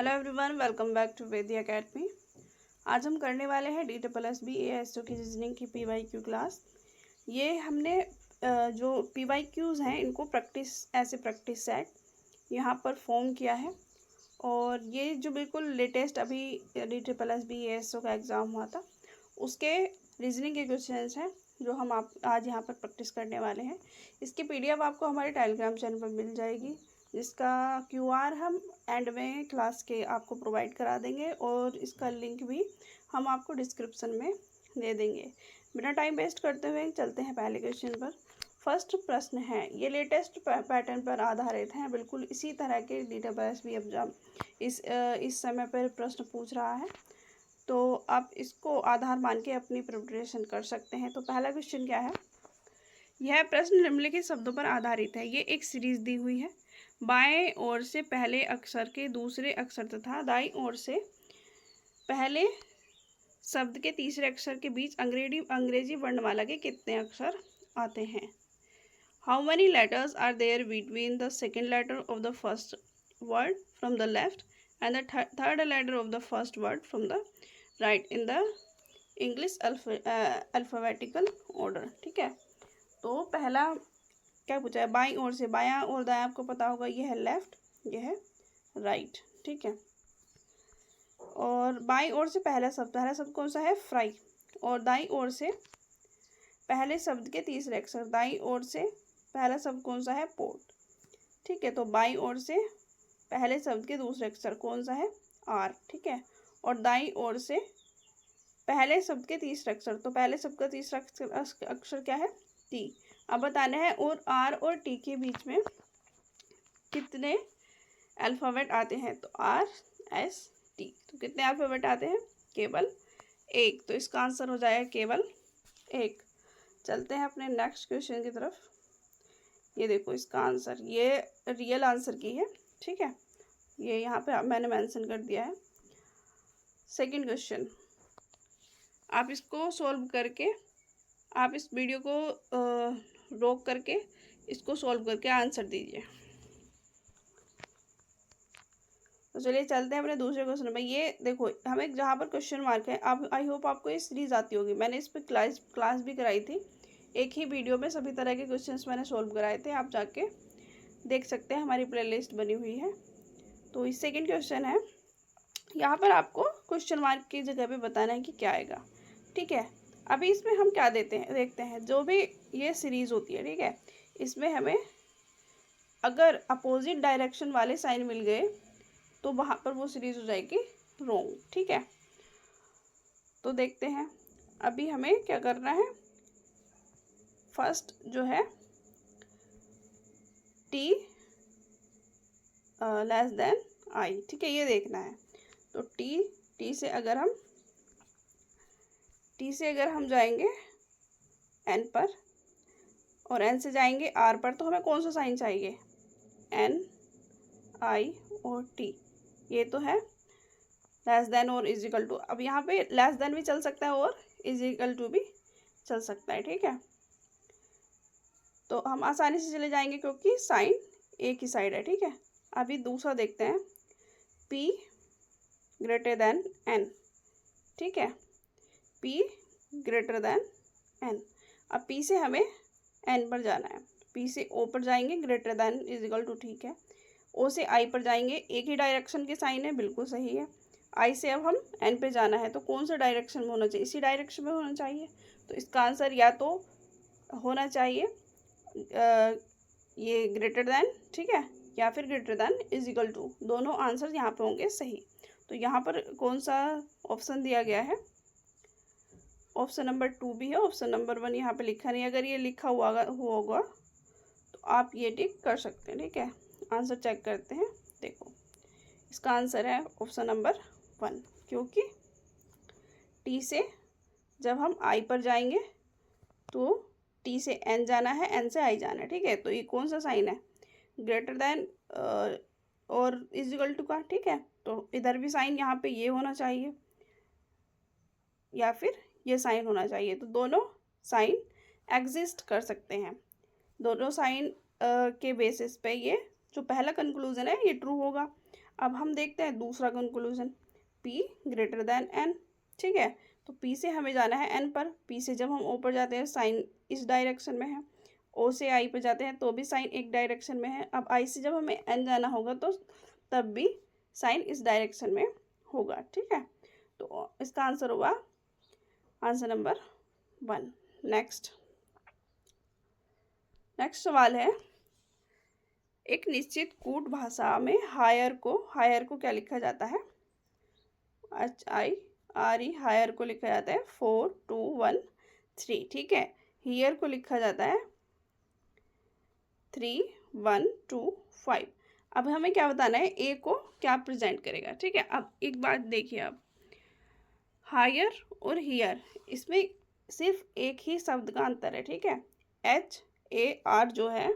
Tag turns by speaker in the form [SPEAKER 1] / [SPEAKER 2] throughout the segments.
[SPEAKER 1] Hello everyone, welcome back to Vedi Academy. आज हम करने वाले हैं DSSB ASO की रीजनिंग की PYQ क्लास। ये हमने जो PYQs हैं इनको प्रैक्टिस सेट यहाँ पर फॉर्म किया है। और ये जो बिल्कुल लेटेस्ट अभी DSSB ASO का एग्ज़ाम हुआ था उसके रीजनिंग के क्वेश्चंस हैं जो हम आज यहाँ पर प्रैक्टिस करने वाले हैं। इसकी PDF आपको हमारे टेलीग्राम चैनल पर मिल जाएगी, जिसका QR हम एंड में क्लास के आपको प्रोवाइड करा देंगे और इसका लिंक भी हम आपको डिस्क्रिप्शन में दे देंगे। बिना टाइम वेस्ट करते हुए चलते हैं पहले क्वेश्चन पर। फर्स्ट प्रश्न है, ये लेटेस्ट पैटर्न पर आधारित हैं, बिल्कुल इसी तरह के DSSB एग्जाम इस समय पर प्रश्न पूछ रहा है, तो आप इसको आधार मान के अपनी प्रिपरेशन कर सकते हैं। तो पहला क्वेश्चन क्या है, यह प्रश्न निम्नलिखित शब्दों पर आधारित है। ये एक सीरीज दी हुई है। बाएं ओर से पहले अक्षर के दूसरे अक्षर तथा दाईं ओर से पहले शब्द के तीसरे अक्षर के बीच अंग्रेजी वर्णमाला के कितने अक्षर आते हैं? How many letters are there between the second letter of the first word from the left and the third letter of the first word from the right in the English alphabetical order? ठीक है, तो पहला क्या पूछा है, बाईं ओर से। बायां और दायां आपको पता होगा, ये है लेफ्ट, ये है राइट। ठीक है, और बाईं ओर से पहला शब्द कौन सा है? फ्राई। और दाईं ओर से पहले शब्द के तीसरे अक्षर, दाईं ओर से पहला शब्द कौन सा है? पोट। ठीक है, तो बाईं ओर से पहले शब्द के दूसरे अक्षर कौन सा है? आर। ठीक है, और दाईं ओर से पहले शब्द के तीसरे अक्षर, तो पहले शब्द का तीसरा अक्षर क्या है? टी। अब बताना है और आर और टी के बीच में कितने अल्फ़ाबेट आते हैं? तो आर एस टी, तो कितने अल्फ़ाबेट आते हैं? केवल एक। तो इसका आंसर हो जाएगा केवल एक। चलते हैं अपने नेक्स्ट क्वेश्चन की तरफ। ये देखो इसका आंसर, ये रियल आंसर की है। ठीक है, ये यहाँ पे मैंने मेंशन कर दिया है। सेकंड क्वेश्चन, आप इसको सॉल्व करके, आप इस वीडियो को रोक करके इसको सॉल्व करके आंसर दीजिए। तो चलिए चलते हैं अपने दूसरे क्वेश्चन में। ये देखो हमें जहाँ पर क्वेश्चन मार्क है, आप आई होप आपको ये सीरीज आती होगी। मैंने इस पर क्लास भी कराई थी, एक ही वीडियो में सभी तरह के क्वेश्चंस मैंने सॉल्व कराए थे। आप जाके देख सकते हैं, हमारी प्लेलिस्ट बनी हुई है। तो इस सेकेंड क्वेश्चन है, यहाँ पर आपको क्वेश्चन मार्क की जगह पे बताना है कि क्या आएगा। ठीक है, अभी इसमें हम क्या देखते हैं, जो भी ये सीरीज़ होती है, ठीक है, इसमें हमें अगर अपोजिट डायरेक्शन वाले साइन मिल गए तो वहाँ पर वो सीरीज़ हो जाएगी रोंग। ठीक है, तो देखते हैं अभी हमें क्या करना है। फर्स्ट जो है टी लेस देन आई। ठीक है, ये देखना है। तो टी से अगर हम जाएंगे एन पर और एन से जाएंगे आर पर, तो हमें कौन सा साइन चाहिए? एन, आई और टी। ये तो है लेस देन और इज इक्वल टू। अब यहाँ पे लेस देन भी चल सकता है और इज इक्वल टू भी चल सकता है। ठीक है, तो हम आसानी से चले जाएंगे क्योंकि साइन एक ही साइड है। ठीक है, अभी दूसरा देखते हैं, P ग्रेटर देन N। ठीक है, P ग्रेटर देन N। अब P से हमें N पर जाना है, P से O पर जाएंगे, greater than is equal to. ठीक है, O से I पर जाएंगे, एक ही डायरेक्शन के साइन है, बिल्कुल सही है। I से अब हम N पे जाना है, तो कौन सा डायरेक्शन में होना चाहिए? इसी डायरेक्शन में होना चाहिए। तो इसका आंसर या तो होना चाहिए ये ग्रेटर देन, ठीक है, या फिर greater than is equal to. दोनों आंसर यहाँ पे होंगे सही। तो यहाँ पर कौन सा ऑप्शन दिया गया है? ऑप्शन नंबर 2 भी है, ऑप्शन नंबर 1 यहाँ पे लिखा नहीं। अगर ये लिखा हुआ होगा तो आप ये टिक कर सकते हैं। ठीक है, आंसर चेक करते हैं। देखो इसका आंसर है ऑप्शन नंबर 1, क्योंकि टी से जब हम आई पर जाएंगे तो टी से एन जाना है, एन से आई जाना है। ठीक है, तो ये कौन सा साइन है? ग्रेटर देन और इज इक्वल टू का। ठीक है, तो इधर भी साइन यहाँ पे ये होना चाहिए या फिर ये साइन होना चाहिए। तो दोनों साइन एग्जिस्ट कर सकते हैं। दोनों साइन के बेसिस पे ये जो पहला कंक्लूजन है ये ट्रू होगा। अब हम देखते हैं दूसरा conclusion, P greater than N, ठीक है। तो P से हमें जाना है N पर, P से जब हम O पर जाते हैं साइन इस डायरेक्शन में है, O से I पर जाते हैं तो भी साइन एक डायरेक्शन में है। अब I से जब हमें N जाना होगा तो तब भी साइन इस डायरेक्शन में होगा, ठीक है। तो इसका आंसर होगा आंसर नंबर 1। नेक्स्ट सवाल है, एक निश्चित कूट भाषा में हायर को क्या लिखा जाता है? HIRE हायर को लिखा जाता है 4 2 1 3, ठीक है। हियर को लिखा जाता है 3 1 2 5। अब हमें क्या बताना है, ए को क्या प्रेजेंट करेगा, ठीक है। अब एक बात देखिए, अब हायर और हियर इसमें सिर्फ एक ही शब्द का अंतर है, ठीक है। HAR जो है,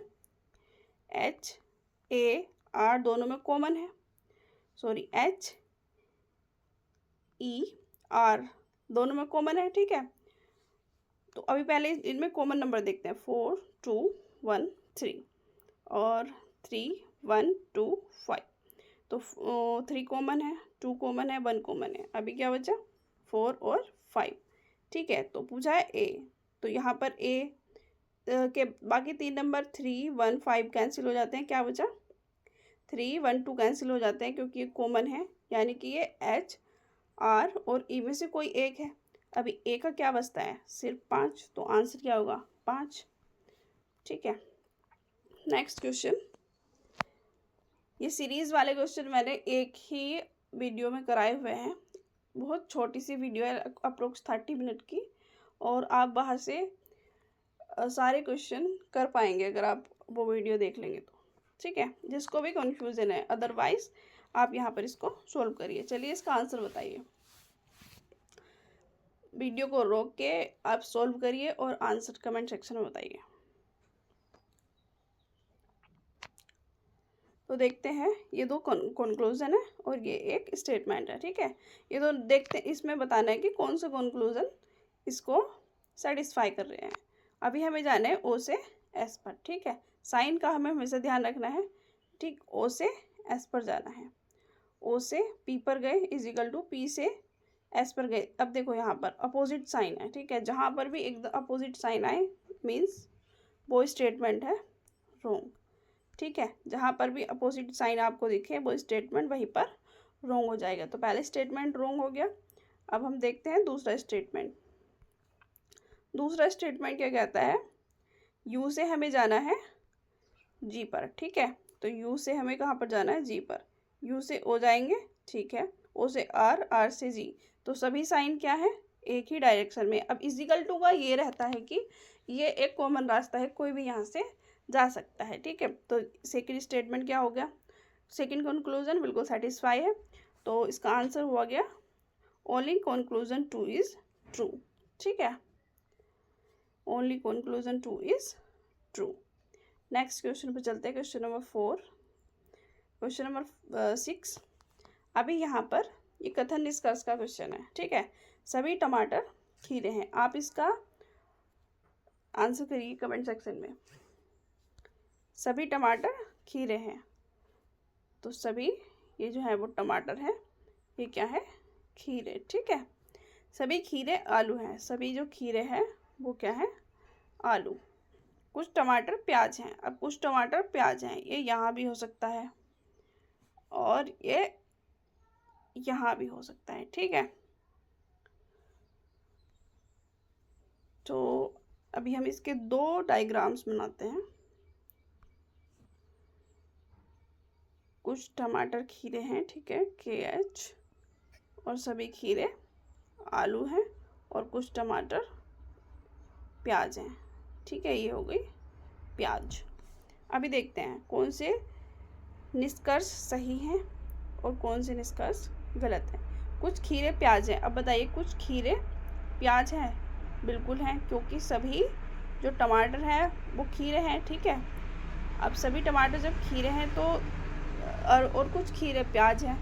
[SPEAKER 1] HAR दोनों में कॉमन है, सॉरी HER दोनों में कॉमन है, ठीक है। तो अभी पहले इनमें कॉमन नंबर देखते हैं, 4 2 1 3 और 3 1 2 5। तो 3 कॉमन है, 2 कॉमन है, 1 कॉमन है। अभी क्या बचा, 4 और 5, ठीक है। तो पूछा है ए, तो यहाँ पर ए के बाकी 3 नंबर 3 1 5 कैंसिल हो जाते हैं, क्या बचा 3 1 2 कैंसिल हो जाते हैं क्योंकि ये कॉमन है, यानी कि ये HR और E में से कोई एक है। अभी ए का क्या बचता है, सिर्फ 5, तो आंसर क्या होगा 5, ठीक है। नेक्स्ट क्वेश्चन, ये सीरीज वाले क्वेश्चन मैंने एक ही वीडियो में कराए हुए हैं, बहुत छोटी सी वीडियो है, अप्रोक्स 30 मिनट की, और आप बाहर से सारे क्वेश्चन कर पाएंगे अगर आप वो वीडियो देख लेंगे तो, ठीक है। जिसको भी कन्फ्यूज़न है, अदरवाइज आप यहाँ पर इसको सोल्व करिए। चलिए इसका आंसर बताइए, वीडियो को रोक के आप सोल्व करिए और आंसर कमेंट सेक्शन में बताइए। तो देखते हैं, ये दो कंक्लूजन है और ये एक स्टेटमेंट है, ठीक है। ये दो देखते हैं, इसमें बताना है कि कौन सा कंक्लूजन इसको सेटिस्फाई कर रहे हैं। अभी हमें जाना है ओ से एस पर, ठीक है। साइन का हमें हमेशा ध्यान रखना है, ठीक। ओ से एस पर जाना है, ओ से पी पर गए इज इक्वल टू पी से एस पर गए। अब देखो यहाँ पर अपोजिट साइन है, ठीक है। जहाँ पर भी एकदम अपोजिट साइन आए मीन्स वो स्टेटमेंट है रॉन्ग, ठीक है। जहाँ पर भी अपोजिट साइन आपको दिखे वो स्टेटमेंट वहीं पर रॉन्ग हो जाएगा। तो पहले स्टेटमेंट रॉन्ग हो गया। अब हम देखते हैं दूसरा स्टेटमेंट। दूसरा स्टेटमेंट क्या कहता है, यू से हमें जाना है जी पर, ठीक है। तो यू से हमें कहाँ पर जाना है, जी पर। यू से ओ जाएंगे, ठीक है। ओ से आर, आर से जी, तो सभी साइन क्या है, एक ही डायरेक्शन में। अब इजिकल टू का ये रहता है कि ये एक कॉमन रास्ता है, कोई भी यहाँ से जा सकता है, ठीक है। तो सेकंड स्टेटमेंट क्या हो गया, सेकंड कंक्लूजन बिल्कुल सेटिस्फाई है। तो इसका आंसर हुआ गया ओनली कंक्लूजन 2 इज ट्रू, ठीक है। Only conclusion 2 is true. Next question पर चलते हैं, क्वेश्चन नंबर 4। क्वेश्चन नंबर 6, अभी यहाँ पर ये कथन निष्कर्ष का क्वेश्चन है, ठीक है। सभी टमाटर खीरे हैं, आप इसका आंसर करिए कमेंट सेक्शन में। सभी टमाटर खीरे हैं, तो सभी ये जो है वो टमाटर है, ये क्या है, खीरे, ठीक है। सभी खीरे आलू हैं, सभी जो खीरे हैं वो क्या है, आलू। कुछ टमाटर प्याज हैं, अब कुछ टमाटर प्याज हैं, ये यहाँ भी हो सकता है और ये यहाँ भी हो सकता है, ठीक है। तो अभी हम इसके 2 डायग्राम्स बनाते हैं। कुछ टमाटर खीरे हैं, ठीक है, KH, और सभी खीरे आलू हैं, और कुछ टमाटर प्याज हैं, ठीक है। ये हो गई प्याज। अभी देखते हैं कौन से निष्कर्ष सही हैं और कौन से निष्कर्ष गलत हैं। कुछ खीरे प्याज हैं, अब बताइए कुछ खीरे प्याज हैं, बिल्कुल हैं, क्योंकि सभी जो टमाटर हैं वो खीरे हैं, ठीक है। अब सभी टमाटर जब खीरे हैं तो और कुछ खीरे प्याज हैं,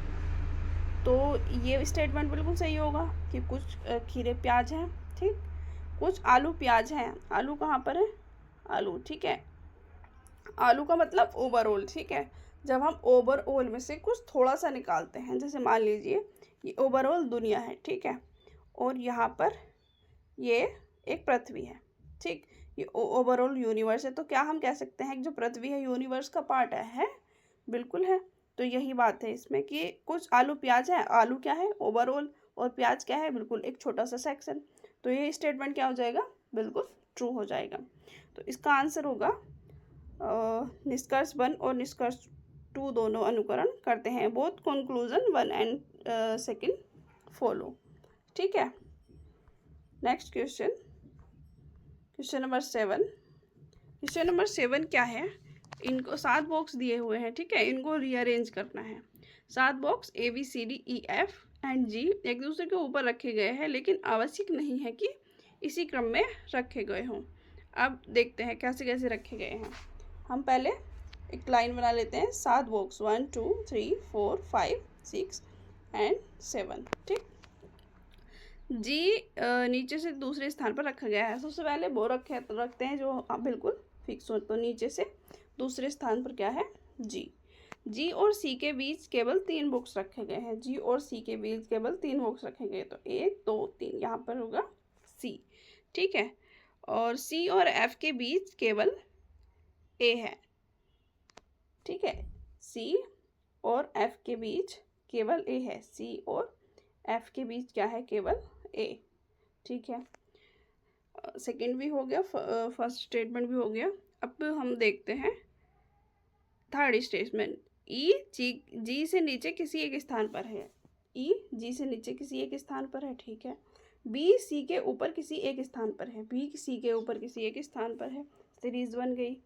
[SPEAKER 1] तो ये स्टेटमेंट बिल्कुल सही होगा कि कुछ खीरे प्याज हैं, ठीक। कुछ आलू प्याज हैं, आलू कहाँ पर है, आलू, ठीक है। आलू का मतलब ओवरऑल, ठीक है। जब हम ओवरऑल में से कुछ थोड़ा सा निकालते हैं, जैसे मान लीजिए ये ओवरऑल दुनिया है, ठीक है, और यहाँ पर ये एक पृथ्वी है, ठीक, ये ओवरऑल यूनिवर्स है, तो क्या हम कह सकते हैं कि जो पृथ्वी है यूनिवर्स का पार्ट है? बिल्कुल है। तो यही बात है इसमें कि कुछ आलू प्याज है, आलू क्या है? ओवरऑल, और प्याज क्या है? बिल्कुल एक छोटा सा सेक्शन। तो ये स्टेटमेंट क्या हो जाएगा? बिल्कुल ट्रू हो जाएगा। तो इसका आंसर होगा निष्कर्ष 1 और निष्कर्ष 2 दोनों अनुकरण करते हैं, बोथ कंक्लूजन 1 एंड 2 फॉलो, ठीक है। Next question, question number 7। Question number 7 क्या है? इनको 7 बॉक्स दिए हुए हैं, ठीक है, इनको रीअरेंज करना है। 7 बॉक्स ABCDEF एंड G एक दूसरे के ऊपर रखे गए हैं, लेकिन आवश्यक नहीं है कि इसी क्रम में रखे गए हों। अब देखते हैं कैसे कैसे रखे गए हैं। हम पहले एक लाइन बना लेते हैं। 7 बॉक्स 1 2 3 4 5 6 एंड 7, ठीक। जी नीचे से दूसरे स्थान पर रखा गया है। सबसे पहले वो रखते हैं जो बिल्कुल फिक्स हो। तो नीचे से दूसरे स्थान पर क्या है? जी और सी के बीच केवल 3 बॉक्स रखे गए हैं। जी और सी के बीच केवल 3 बॉक्स रखे गए, तो 1 2 3 यहाँ पर होगा सी, ठीक है। और सी और एफ के बीच केवल ए है, ठीक है। सी और एफ के बीच केवल ए है। सी और एफ के बीच क्या है? केवल ए, ठीक है। सेकंड भी हो गया, फर्स्ट स्टेटमेंट भी हो गया। अब हम देखते हैं थर्ड स्टेटमेंट। ई जी से नीचे किसी एक स्थान पर है। ई जी से नीचे किसी एक स्थान पर है, ठीक है। बी सी के ऊपर किसी एक स्थान पर है। बी सी के ऊपर किसी एक स्थान पर है। सीरीज बन गई।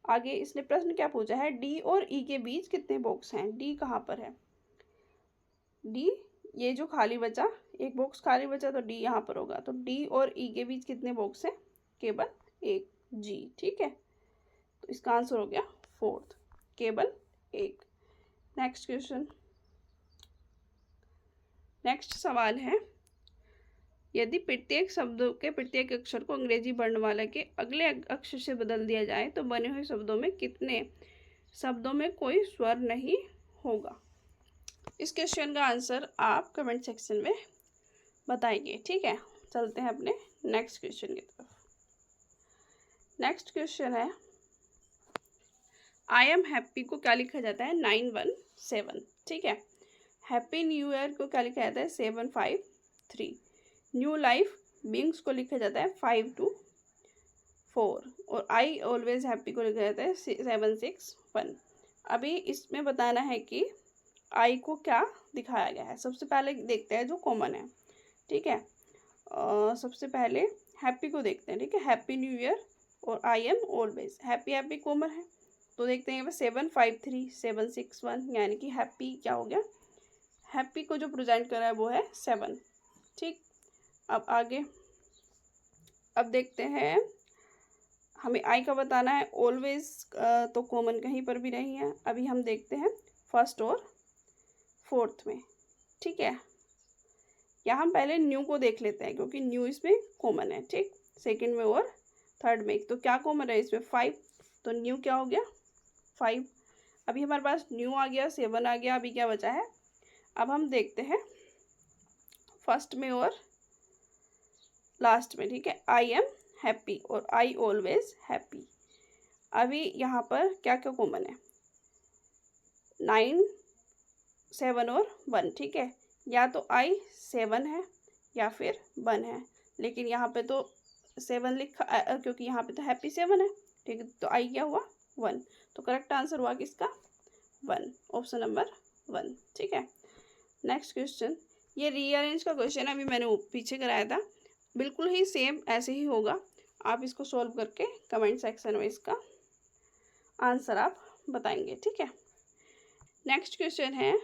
[SPEAKER 1] आगे इसने प्रश्न क्या पूछा है? डी और ई के बीच कितने बॉक्स हैं? डी कहाँ पर है? डी, ये जो खाली बचा, एक बॉक्स खाली बचा, तो डी यहाँ पर होगा। तो डी और ई के बीच कितने बॉक्स हैं? केवल एक, जी, ठीक है। तो इसका आंसर हो गया 4th, केवल एक। नेक्स्ट क्वेश्चन, नेक्स्ट सवाल है, यदि प्रत्येक शब्दों के प्रत्येक अक्षर को अंग्रेजी वर्णमाला के अगले अक्षर से बदल दिया जाए तो बने हुए शब्दों में कितने शब्दों में कोई स्वर नहीं होगा? इस क्वेश्चन का आंसर आप कमेंट सेक्शन में बताएंगे, ठीक है। चलते हैं अपने नेक्स्ट क्वेश्चन की तरफ। नेक्स्ट क्वेश्चन है, आई एम हैप्पी को क्या लिखा जाता है? 917, ठीक है। हैप्पी न्यू ईयर को क्या लिखा जाता है? 753। न्यू लाइफ बींग्स को लिखा जाता है 524। और आई ऑलवेज हैप्पी को लिखा जाता है 761। अभी इसमें बताना है कि आई को क्या दिखाया गया है। सबसे पहले देखते हैं जो कॉमन है, ठीक है। सबसे पहले हैप्पी को देखते हैं, ठीक है। हैप्पी न्यू ईयर और I am always, happy happy common है, तो देखते हैं 753 761, यानी कि हैप्पी क्या हो गया? हैप्पी को जो प्रेजेंट कर रहा है वो है 7, ठीक। अब आगे, अब देखते हैं, हमें आई का बताना है। ऑलवेज तो कॉमन कहीं पर भी नहीं है। अभी हम देखते हैं फर्स्ट और फोर्थ में, ठीक है। या हम पहले न्यू को देख लेते हैं क्योंकि न्यू इसमें कॉमन है, ठीक। सेकंड में और थर्ड में तो क्या कॉमन है इसमें? 5, तो न्यू क्या हो गया? 5। अभी हमारे पास न्यू आ गया, 7 आ गया, अभी क्या बचा है? अब हम देखते हैं फर्स्ट में और लास्ट में, ठीक है। आई एम हैप्पी और आई ऑलवेज हैप्पी। अभी यहाँ पर क्या क्या कॉमन है? 9 7 और 1, ठीक है। या तो आई 7 है या फिर 1 है, लेकिन यहाँ पे तो 7 लिखा क्योंकि यहाँ पे तो हैप्पी 7 है, ठीक है। तो आई क्या हुआ? 1। तो करेक्ट आंसर हुआ किसका? 1, ऑप्शन नंबर 1, ठीक है। नेक्स्ट क्वेश्चन, ये रीअरेंज का क्वेश्चन अभी मैंने पीछे कराया था, बिल्कुल ही सेम ऐसे ही होगा। आप इसको सॉल्व करके कमेंट सेक्शन में इसका आंसर आप बताएंगे, ठीक है। नेक्स्ट क्वेश्चन है,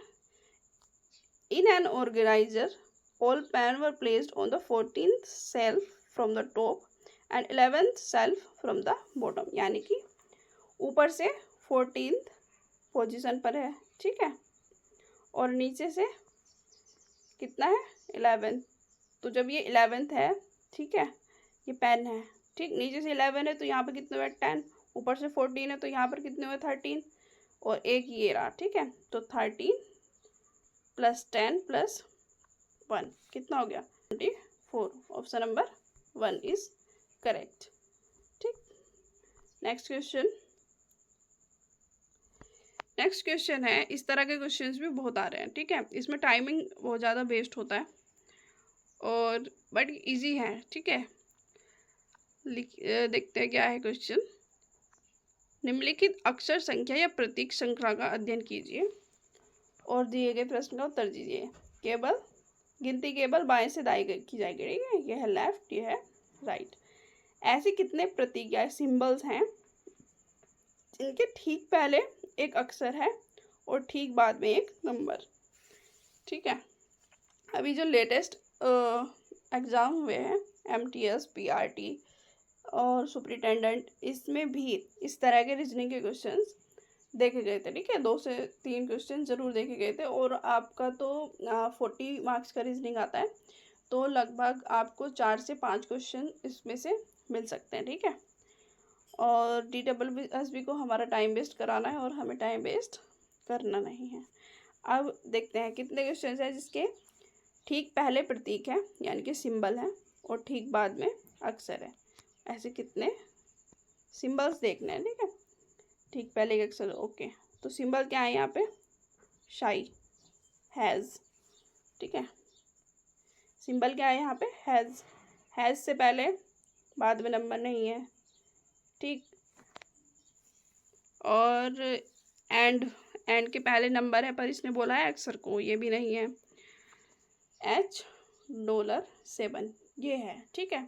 [SPEAKER 1] in an organiser all pen were placed on the 14th shelf from the top and 11th shelf from the bottom, यानी कि ऊपर से 14th पोजीशन पर है, ठीक है, और नीचे से कितना है? 11th। तो जब ये 11th है, ठीक है, ये पेन है, ठीक, नीचे से 11 है तो यहाँ पर कितने हुए? 10, ऊपर से 14 है तो यहाँ पर कितने हुए? 13। और एक ये रहा, ठीक है। तो 13 + 10 + 1 कितना हो गया? 24। Option number 1 is correct. ठीक, नेक्स्ट क्वेश्चन है, इस तरह के क्वेश्चंस भी बहुत आ रहे हैं, ठीक है। इसमें टाइमिंग बहुत ज़्यादा वेस्ट होता है और बट इजी है, ठीक है। देखते हैं क्या है क्वेश्चन। निम्नलिखित अक्षर संख्या या प्रतीक श्रृंखला का अध्ययन कीजिए और दिए गए प्रश्न का उत्तर दीजिए। गिनती केवल बाएं से दाएं की जाएगी, ठीक है। यह है लेफ्ट, यह है राइट। ऐसे कितने प्रतीक या सिंबल्स हैं जिनके ठीक पहले एक अक्षर है और ठीक बाद में एक नंबर, ठीक है। अभी जो लेटेस्ट एग्ज़ाम हुए हैं MTS, PRT और सुपरिटेंडेंट, इसमें भी इस तरह के रीजनिंग के क्वेश्चंस देखे गए थे, ठीक है। 2 से 3 क्वेश्चन जरूर देखे गए थे और आपका तो 40 मार्क्स का रीजनिंग आता है, तो लगभग आपको 4 से 5 क्वेश्चन इसमें से मिल सकते हैं, ठीक है। और DSSB को हमारा टाइम वेस्ट कराना है और हमें टाइम वेस्ट करना नहीं है। अब देखते हैं कितने क्वेश्चन हैं जिसके ठीक पहले प्रतीक है यानी कि सिंबल है और ठीक बाद में अक्षर है। ऐसे कितने सिंबल्स देखने हैं, ठीक है। ठीक पहले एक अक्षर, ओके। तो सिंबल क्या है यहाँ पे? शाई, हैज़, ठीक है। सिंबल क्या है यहाँ पे? हैज़ से पहले बाद में नंबर नहीं है, ठीक। और एंड के पहले नंबर है पर इसने बोला है अक्षर को, ये भी नहीं है। $7 ये है, ठीक है।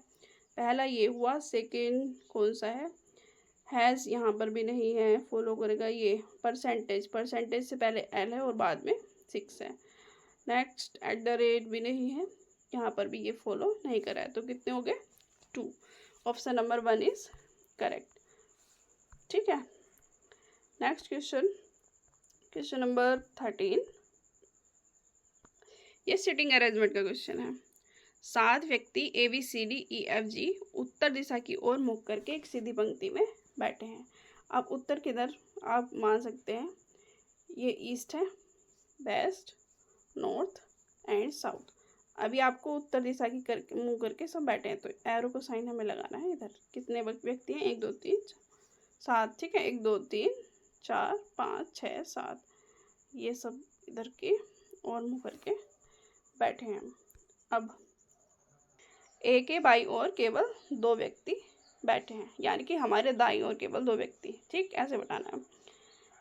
[SPEAKER 1] पहला ये हुआ। सेकंड कौन सा है? हैज़, यहाँ पर भी नहीं है। फॉलो करेगा ये परसेंटेज से पहले L है और बाद में 6 है। नेक्स्ट @ भी नहीं है, यहाँ पर भी ये फॉलो नहीं करा है। तो कितने हो गए? 2। ऑप्शन नंबर 1 इज करेक्ट, ठीक है। Next question number 13। ये सिटिंग अरेंजमेंट का क्वेश्चन है। 7 व्यक्ति ABCDEFG उत्तर दिशा की ओर मुख करके एक सीधी पंक्ति में बैठे हैं। अब उत्तर किधर आप मान सकते हैं? ये ईस्ट है, वेस्ट, नॉर्थ एंड साउथ। अभी आपको उत्तर दिशा की मुँह करके सब बैठे हैं, तो एरो को साइन हमें लगाना है इधर। कितने व्यक्ति हैं? 1 2 3 7, ठीक है। 1 2 3 4 5 6 7, ये सब इधर के और मुँह करके बैठे हैं। अब ए के बाई ओर केवल 2 व्यक्ति बैठे हैं, यानी कि हमारे दाईं ओर केवल 2 व्यक्ति, ठीक। ऐसे बताना है।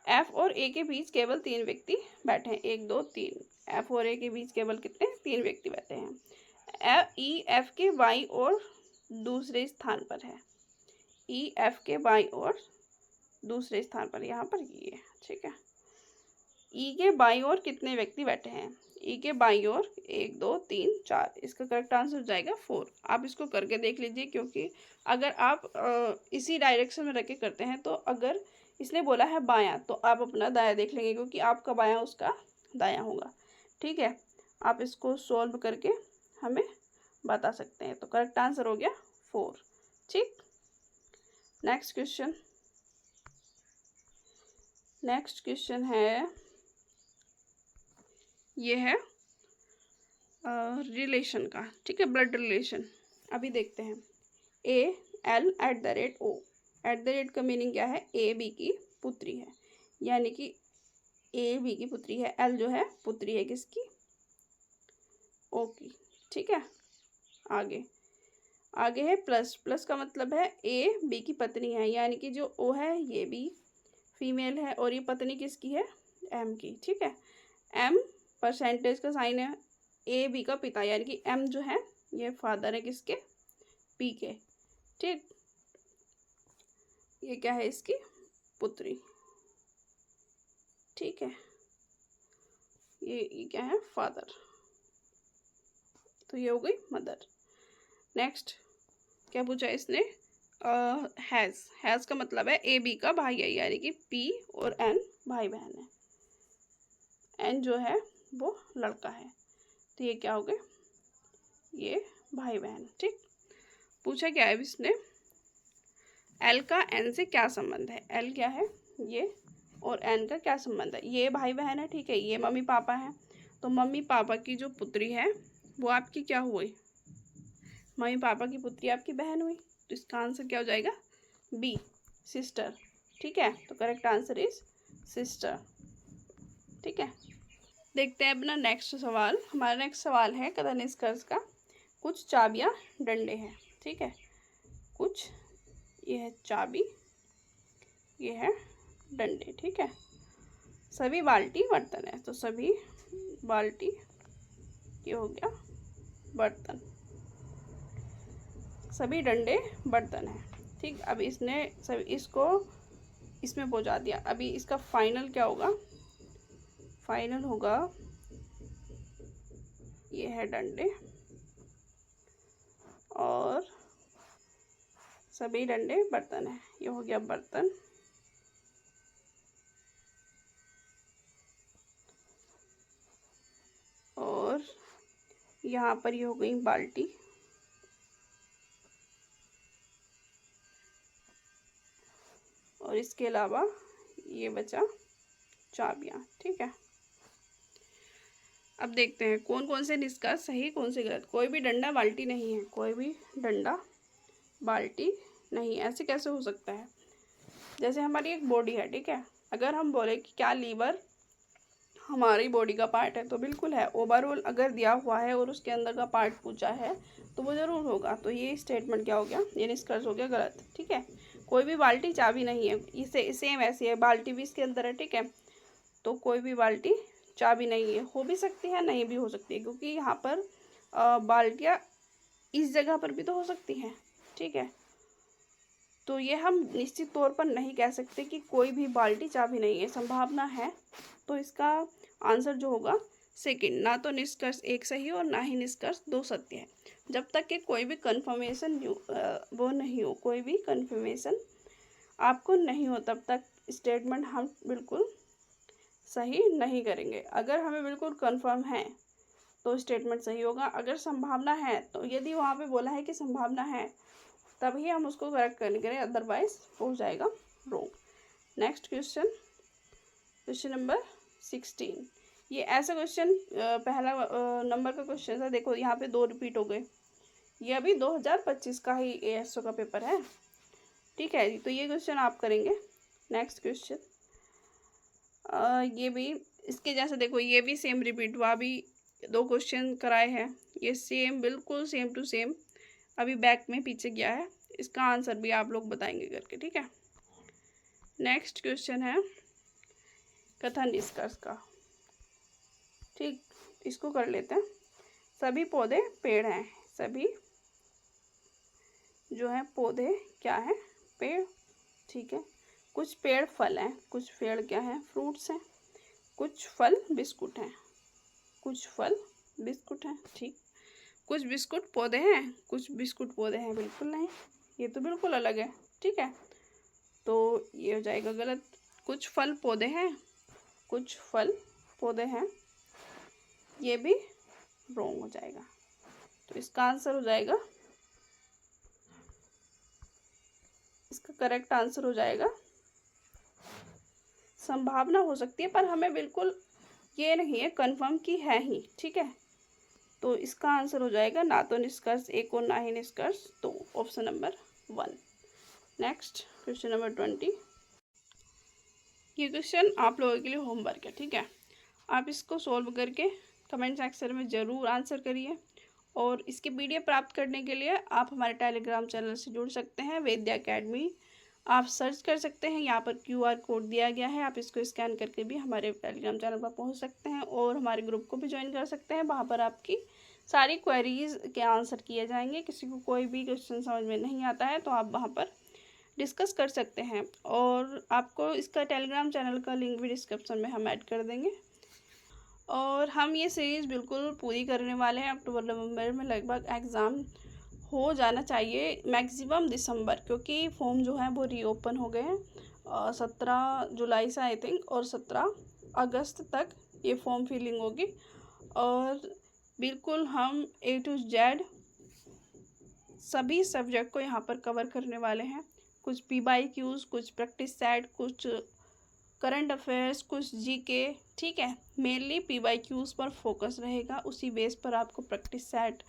[SPEAKER 1] एफ और ए के बीच केवल 3 व्यक्ति बैठे हैं। 1 2 3, एफ और ए के बीच केवल कितने? 3 व्यक्ति बैठे हैं। ई एफ के बाई ओर दूसरे स्थान पर है। ई एफ के बाई ओर दूसरे स्थान पर, यहाँ पर ये, ठीक है। ई के बाई ओर कितने व्यक्ति बैठे हैं? ई के बाई ओर 1 2 3 4, इसका करेक्ट आंसर हो जाएगा 4। आप इसको करके देख लीजिए, क्योंकि अगर आप इसी डायरेक्शन में रख के करते हैं तो अगर इसने बोला है बायां तो आप अपना दायां देख लेंगे, क्योंकि आपका बायां उसका दायां होगा, ठीक है। आप इसको सॉल्व करके हमें बता सकते हैं। तो करेक्ट आंसर हो गया 4, ठीक। नेक्स्ट क्वेश्चन है, ये है रिलेशन का, ठीक है, ब्लड रिलेशन। अभी देखते हैं। AL @O, @ का मीनिंग क्या है? AB की पुत्री है, यानी कि AB की पुत्री है। L जो है पुत्री है किसकी? O की, ठीक है। आगे है प्लस का मतलब है AB की पत्नी है, यानी कि जो O है ये भी फीमेल है और ये पत्नी किसकी है? M की, ठीक है। M परसेंटेज का साइन है। AB का पिता, यानी कि M जो है ये फादर है किसके? P के, ठीक। ये क्या है? इसकी पुत्री, ठीक है। ये क्या है? फादर, तो ये हो गई मदर। नेक्स्ट क्या पूछा इसने? हैज़ का मतलब है AB का भाई है, यानी कि P और N भाई बहन है। N जो है वो लड़का है, तो ये क्या हो गए? ये भाई बहन, ठीक। पूछा क्या है इसने? L का N से क्या संबंध है? L क्या है? ये और एन का क्या संबंध है। ये भाई बहन है, ठीक है, ये मम्मी पापा हैं, तो मम्मी पापा की जो पुत्री है वो आपकी क्या हुई, मम्मी पापा की पुत्री आपकी बहन हुई। तो इसका आंसर क्या हो जाएगा, बी, सिस्टर। ठीक है, तो करेक्ट आंसर इज सिस्टर। ठीक है, देखते हैं अपना नेक्स्ट सवाल। हमारा नेक्स्ट सवाल है कथा निष्कर्ष का। कुछ चाबियां डंडे हैं, ठीक है, कुछ, ये है चाबी, ये है डंडे, ठीक है। सभी बाल्टी बर्तन है, तो सभी बाल्टी, ये हो गया बर्तन, सभी डंडे बर्तन है, ठीक। अब इसने सभी इसको इसमें पहुंचा दिया। अभी इसका फाइनल क्या होगा, फाइनल होगा ये है डंडे और सभी डंडे बर्तन है, ये हो गया बर्तन, और यहाँ पर ये हो गई बाल्टी, और इसके अलावा ये बचा चाबियाँ, ठीक है। अब देखते हैं कौन कौन से निष्कर्ष सही, कौन से गलत। कोई भी डंडा बाल्टी नहीं है, कोई भी डंडा बाल्टी नहीं, ऐसे कैसे हो सकता है। जैसे हमारी एक बॉडी है, ठीक है, अगर हम बोले कि क्या लीवर हमारी बॉडी का पार्ट है, तो बिल्कुल है। ओवरऑल अगर दिया हुआ है और उसके अंदर का पार्ट पूछा है तो वो ज़रूर होगा। तो ये स्टेटमेंट क्या हो गया, ये निष्कर्ष हो गया गलत, ठीक है। कोई भी बाल्टी चाबी नहीं है, इसे सेम ऐसी है, बाल्टी भी इसके अंदर है, ठीक है। तो कोई भी बाल्टी चाबी नहीं है, हो भी सकती है नहीं भी हो सकती है, क्योंकि यहाँ पर बाल्टियाँ इस जगह पर भी तो हो सकती हैं, ठीक है। तो ये हम निश्चित तौर पर नहीं कह सकते कि कोई भी बाल्टी चाबी नहीं है, संभावना है। तो इसका आंसर जो होगा सेकंड, ना तो निष्कर्ष एक सही और ना ही निष्कर्ष दो सत्य है। जब तक कि कोई भी कंफर्मेशन वो नहीं हो, कोई भी कंफर्मेशन आपको नहीं हो, तब तक स्टेटमेंट हम बिल्कुल सही नहीं करेंगे। अगर हमें बिल्कुल कंफर्म है तो स्टेटमेंट सही होगा। अगर संभावना है, तो यदि वहाँ पे बोला है कि संभावना है, तभी हम उसको करेक्ट करेंगे, अदरवाइज हो जाएगा wrong. Next question, question number 16। ये ऐसा क्वेश्चन पहला नंबर का क्वेश्चन है। देखो यहाँ पे 2 रिपीट हो गए। ये अभी 2025 का ही ASO का पेपर है, ठीक है। तो ये क्वेश्चन आप करेंगे। नेक्स्ट क्वेश्चन, ये भी इसके जैसे, देखो ये भी सेम रिपीट हुआ। अभी 2 क्वेश्चन कराए हैं, ये सेम, बिल्कुल सेम टू सेम अभी बैक में पीछे गया है। इसका आंसर भी आप लोग बताएंगे करके, ठीक है। नेक्स्ट क्वेश्चन है कथा निष्कर्ष का, ठीक, इसको कर लेते हैं। सभी पौधे पेड़ हैं, सभी जो है पौधे क्या है, पेड़, ठीक है। कुछ पेड़ फल हैं, कुछ पेड़ क्या हैं, फ्रूट्स हैं। कुछ फल बिस्कुट हैं, कुछ फल बिस्कुट हैं, ठीक। कुछ बिस्कुट पौधे हैं, कुछ बिस्कुट पौधे हैं, बिल्कुल नहीं, ये तो बिल्कुल अलग है, ठीक है। तो ये हो जाएगा गलत। कुछ फल पौधे हैं, कुछ फल पौधे हैं, ये भी रॉन्ग हो जाएगा। तो इसका आंसर हो जाएगा, इसका करेक्ट आंसर हो जाएगा, संभावना हो सकती है पर हमें बिल्कुल ये नहीं है कंफर्म की है ही, ठीक है। तो इसका आंसर हो जाएगा ना तो निष्कर्ष एक और ना ही निष्कर्ष 2, option number 1। Next question number 20। ये क्वेश्चन आप लोगों के लिए होमवर्क है, ठीक है। आप इसको सॉल्व करके कमेंट सेक्शन में ज़रूर आंसर करिए। और इसके PDF प्राप्त करने के लिए आप हमारे टेलीग्राम चैनल से जुड़ सकते हैं, वेद्या अकेडमी। आप सर्च कर सकते हैं, यहाँ पर QR कोड दिया गया है, आप इसको स्कैन करके भी हमारे टेलीग्राम चैनल पर पहुँच सकते हैं और हमारे ग्रुप को भी ज्वाइन कर सकते हैं। वहाँ पर आपकी सारी क्वेरीज़ के आंसर किए जाएंगे। किसी को कोई भी क्वेश्चन समझ में नहीं आता है तो आप वहाँ पर डिस्कस कर सकते हैं। और आपको इसका टेलीग्राम चैनल का लिंक भी डिस्क्रिप्शन में हम ऐड कर देंगे। और हम ये सीरीज़ बिल्कुल पूरी करने वाले हैं। अक्टूबर नवंबर में लगभग एग्ज़ाम हो जाना चाहिए, मैक्सिमम दिसंबर, क्योंकि फॉर्म जो है वो रीओपन हो गए हैं 17 जुलाई से आई थिंक, और 17 अगस्त तक ये फॉर्म फिलिंग होगी। और बिल्कुल हम A to Z सभी सब्जेक्ट को यहाँ पर कवर करने वाले हैं। कुछ PYQs, कुछ प्रैक्टिस सेट, कुछ करंट अफेयर्स, कुछ जीके, ठीक है। मेनली PYQs पर फोकस रहेगा, उसी बेस पर आपको प्रैक्टिस सेट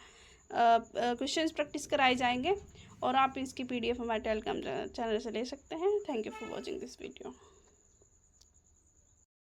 [SPEAKER 1] क्वेश्चंस प्रैक्टिस कराए जाएंगे और आप इसकी PDF हमारे टेलीग्राम चैनल से ले सकते हैं। Thank you for watching this video.